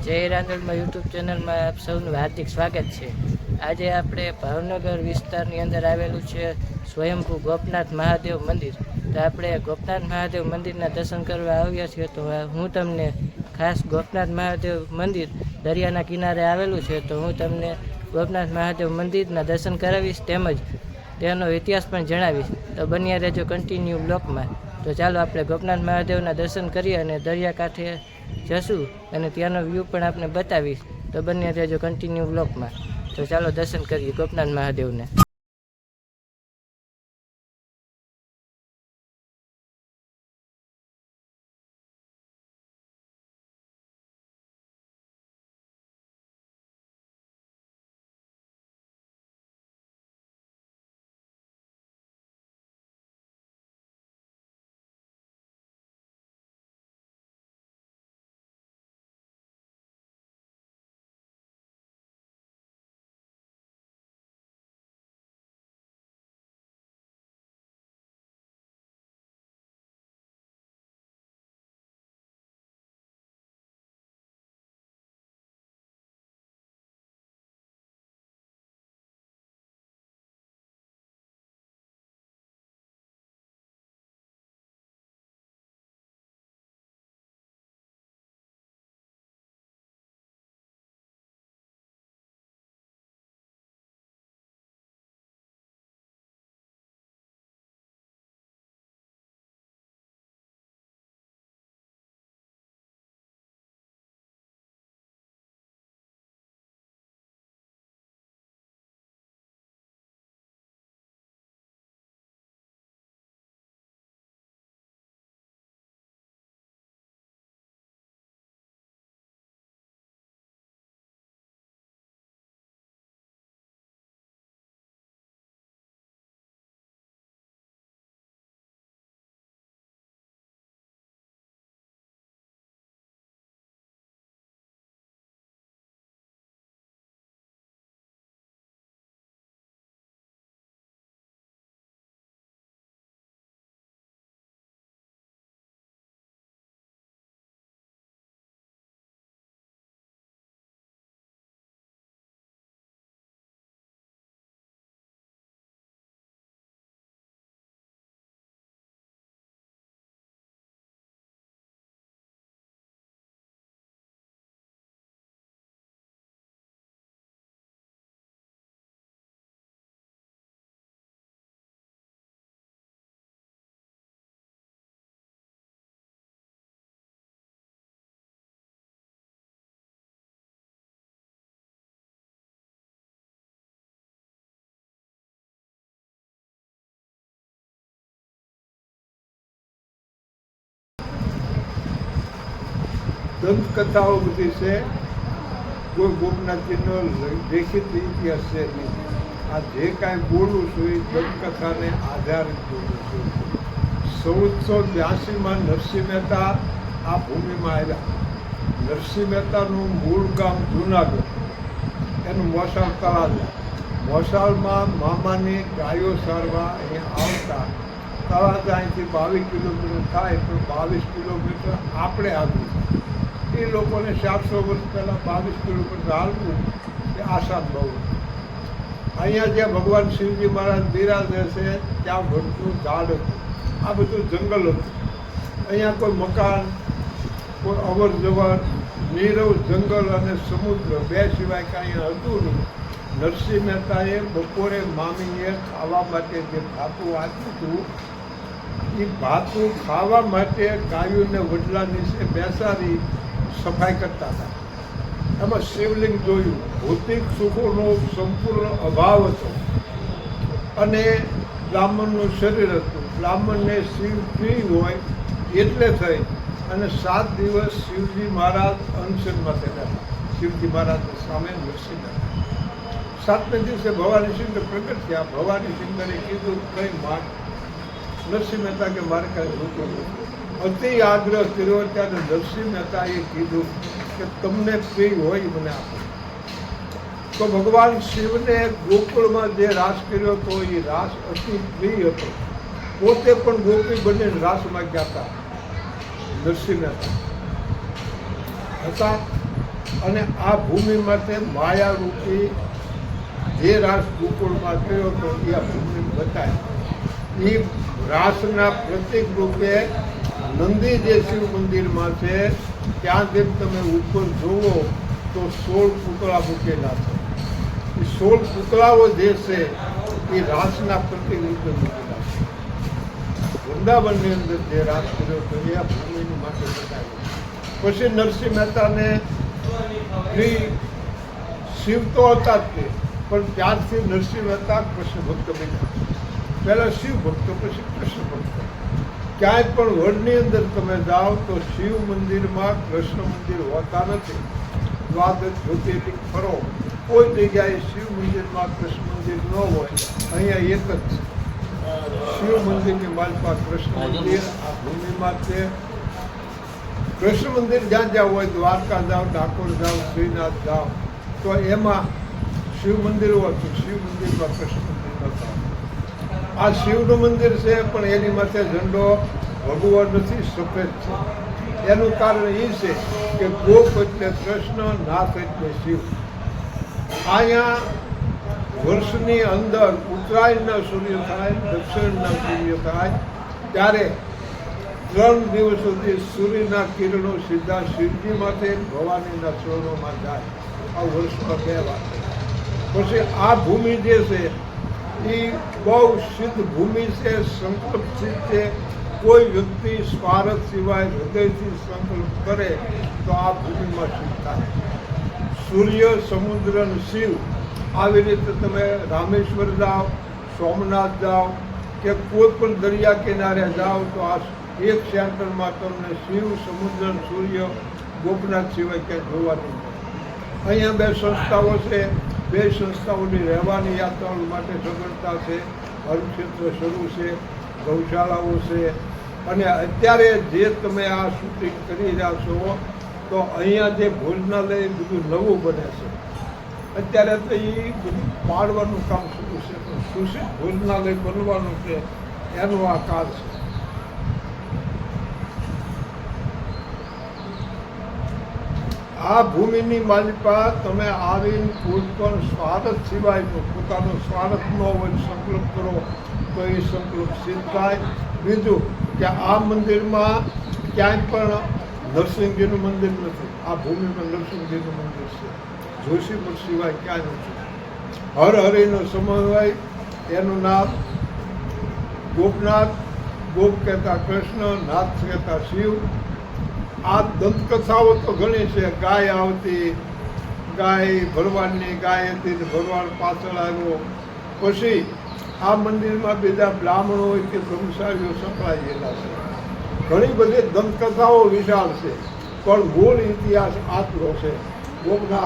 જય રાંદલમાં યુટ્યુબ ચેનલમાં આપ સૌનું હાર્દિક સ્વાગત છે। આજે આપણે ભાવનગર વિસ્તારની અંદર આવેલું છે સ્વયંભૂ ગોપનાથ મહાદેવ મંદિર। તો આપણે ગોપનાથ મહાદેવ મંદિરના દર્શન કરવા આવ્યા છીએ। તો હું તમને ખાસ ગોપનાથ મહાદેવ મંદિર દરિયાના કિનારે આવેલું છે, તો હું તમને ગોપનાથ મહાદેવ મંદિરના દર્શન કરાવીશ, તેમજ તેનો ઇતિહાસ પણ જણાવીશ। તો બન્યા રહેજો કન્ટિન્યુ બ્લોકમાં। તો ચાલો આપણે ગોપનાથ મહાદેવના દર્શન કરીએ અને દરિયાકાંઠે જશું અને ત્યાંનો વ્યૂ પણ આપને બતાવીશ। તો બન્યા રહેજો કન્ટિન્યુ બ્લોકમાં। તો ચાલો દર્શન કરીએ ગોપનાથ મહાદેવને। દંતકથાઓ બધી છે, કોઈ ગોપનાથજીનો દેખીત ઇતિહાસ છે નહીં। આ જે કાંઈ બોલું છું એ દંતકથાને આધારિત બોલું છું। 1482માં નરસિંહ મહેતા આ ભૂમિમાં આવ્યા। નરસિંહ મહેતાનું મૂળ ગામ જુનાગઢ, એનું મોસાળ તળાજા। મોસાળમાં મામાની ગાયો સારવા અહીંયા આવતા। તળાજા અહીંથી 22 કિલોમીટર થાય, પણ 22 કિલોમીટર આપણે આગળ થાય। એ લોકોને 400 વર્ષ પહેલાં 22 કિલોમીટર હાલવું એ આસાન બહુ। અહીંયા જ્યાં ભગવાન શિવજી મહારાજ બિરાજે છે ત્યાં વડનું ઝાડ હતું, આ બધું જંગલ હતું। અહીંયા કોઈ મકાન, કોઈ અવર જવર, નીરવ જંગલ અને સમુદ્ર બે સિવાય કાંઈ હતું નહીં। નરસિંહ મહેતાએ બપોરે મામીએ ખાવા માટે જે ભાતું આપ્યું હતું, એ ભાતું ખાવા માટે ગાયોને વડલા નીચે બેસાડી સફાઈ કરતા હતા। એમાં શિવલિંગ જોયું, ભૌતિક સુખોનો સંપૂર્ણ અભાવ હતો અને બ્રાહ્મણનું શરીર હતું। બ્રાહ્મણને શિવ પ્રિય હોય એટલે થઈ અને 7 દિવસ શિવજી મહારાજ અનશનમાં થયેલા। શિવજી મહારાજની સામે નરસિંહ મહેતા 7મે દિવસે ભવાની સિંહ પ્રગટ થયા। ભવાની સિંહને કીધું કંઈ માંગ। નરસિંહ મહેતા કે મારે કાંઈ જોતું નથી। અતિ આગ્રહ કર્યો ત્યારે નરસિંહ મહેતાએ કીધું કે તમને પ્રિય હોય મને આપો। તો ભગવાન શિવને ગોકુળમાં જે રાસ કર્યો હતો એ રાસ અતિ પ્રિય હતો। પોતે પણ ગોપી બનીને રાસમાં ગયા હતા નરસિંહ મહેતા હતા। અને આ ભૂમિમાંથી માયારૂપી જે રાસ ગોકુળમાં થયો હતો એ આ ભૂમિ બતાય. એ રાસના પ્રતિક રૂપે નંદી જે શિવ મંદિરમાં છે ત્યાં જેમ તમે ઉપર જુઓ તો 16 પૂતળા મૂકેલા છે. એ 16 પૂતળાઓ જે છે એ રાસના પ્રતિક રૂપે મૂકેલા છે. વૃંદાવનની અંદર જે રાસ કર્યો હતો એ આ ભૂમિની માટે બતાવ્યો. પછી નરસિંહ મહેતાને શિવ તો હતા જ તે, પણ ત્યારથી નરસિંહ મહેતા કૃષ્ણ ભક્ત બન્યા. પહેલા શિવ ભક્તો પછી કૃષ્ણ ભક્તો. ક્યાંય પણ વર્લ્ડની અંદર તમે જાઓ તો શિવ મંદિરમાં કૃષ્ણ મંદિર હોતા નથી. દ્વાદશ જ્યોતિર્લિંગ ફરો, કોઈ જગ્યાએ શિવ મંદિરમાં કૃષ્ણ મંદિર ન હોય. અહીંયા એક જ છે શિવ મંદિરની માલપા કૃષ્ણ મંદિર આ ભૂમિમાં છે. કૃષ્ણ મંદિર જ્યાં જ્યાં હોય, દ્વારકા જાઓ, ડાકોર જાઓ, શ્રીનાથ જાઓ, તો એમાં શિવ મંદિર હોય તો શિવ મંદિરમાં કૃષ્ણ મંદિર નતા. આ શિવનું મંદિર છે પણ એની માથે ઝંડો ભગવાન નથી, સફેદ છે. એનું કારણ એ છે કે ગોપ એટલે કૃષ્ણ, નાથ એટલે શિવ. અહીંયા વર્ષની અંદર ઉત્તરાયણના સૂર્ય થાય, દક્ષિણના સૂર્ય થાય ત્યારે 3 દિવસ સુધી સૂર્યના કિરણો સીધા શિવજી માથે ભવાનીના ચરણોમાં જાય. આ વર્ષમાં 2 વાર. પછી આ ભૂમિ જે છે એ બહુ સિદ્ધ ભૂમિ છે, સંકલ્પ સિદ્ધ છે. કોઈ વ્યક્તિ સ્વાર્થ સિવાય હૃદયથી સંકલ્પ કરે તો આ ભૂમિમાં સિદ્ધ થાય. સૂર્ય, સમુદ્ર અને શિવ, આવી રીતે તમે રામેશ્વર જાઓ, સોમનાથ જાઓ કે કોઈ પણ દરિયા કિનારે જાઓ તો આ એક સેન્ટરમાં તમને શિવ, સમુદ્ર, સૂર્ય, ગોપનાથ સિવાય ક્યાંય જોવા નહીં મળે. અહીંયા 2 સંસ્થાઓ છે. 2 સંસ્થાઓની રહેવાની યાત્રાઓ માટે સગવડતા છે. હરક્ષેત્ર શરૂ છે, ગૌશાળાઓ છે. અને અત્યારે જે તમે આ શૂટિંગ કરી રહ્યા છો તો અહીંયા જે ભોજનાલય બધું નવું બને છે. અત્યારે તો એ બધું પાડવાનું કામ શરૂ છે, પણ સુશિત ભોજનાલય બનવાનું છે એનો આ કાળ છે. આ ભૂમિની માલિકા તમે આવીને કોઈ પણ સ્વાર્થ સિવાયનો પોતાનો સ્વાર્થ ન હોય સંકલ્પ કરો તો એ સંકલ્પ સિદ્ધ થાય. બીજું કે આ મંદિરમાં ક્યાંય પણ નરસિંહજીનું મંદિર નથી. આ ભૂમિમાં નરસિંહજીનું મંદિર છે, જોશીમઠ સિવાય ક્યાંય નથી. હર હરિનો સમન્વય, એનું નામ ગોપનાથ. ગોપ કહેતા કૃષ્ણ, નાથ કહેતા શિવ. આ દંતકથાઓ તો ઘણી છે. ગાય આવતી, ગાય ભગવાનની ગાય હતી ને ભગવાન પાછળ આવ્યો. પછી આ મંદિરમાં બીજા બ્રાહ્મણો હોય કે બ્રહ્મચારીઓ સંકળાયેલા છે. ઘણી બધી દંતકથાઓ વિશાળ છે, પણ મૂળ ઇતિહાસ આટલો છે. ગોપનાથ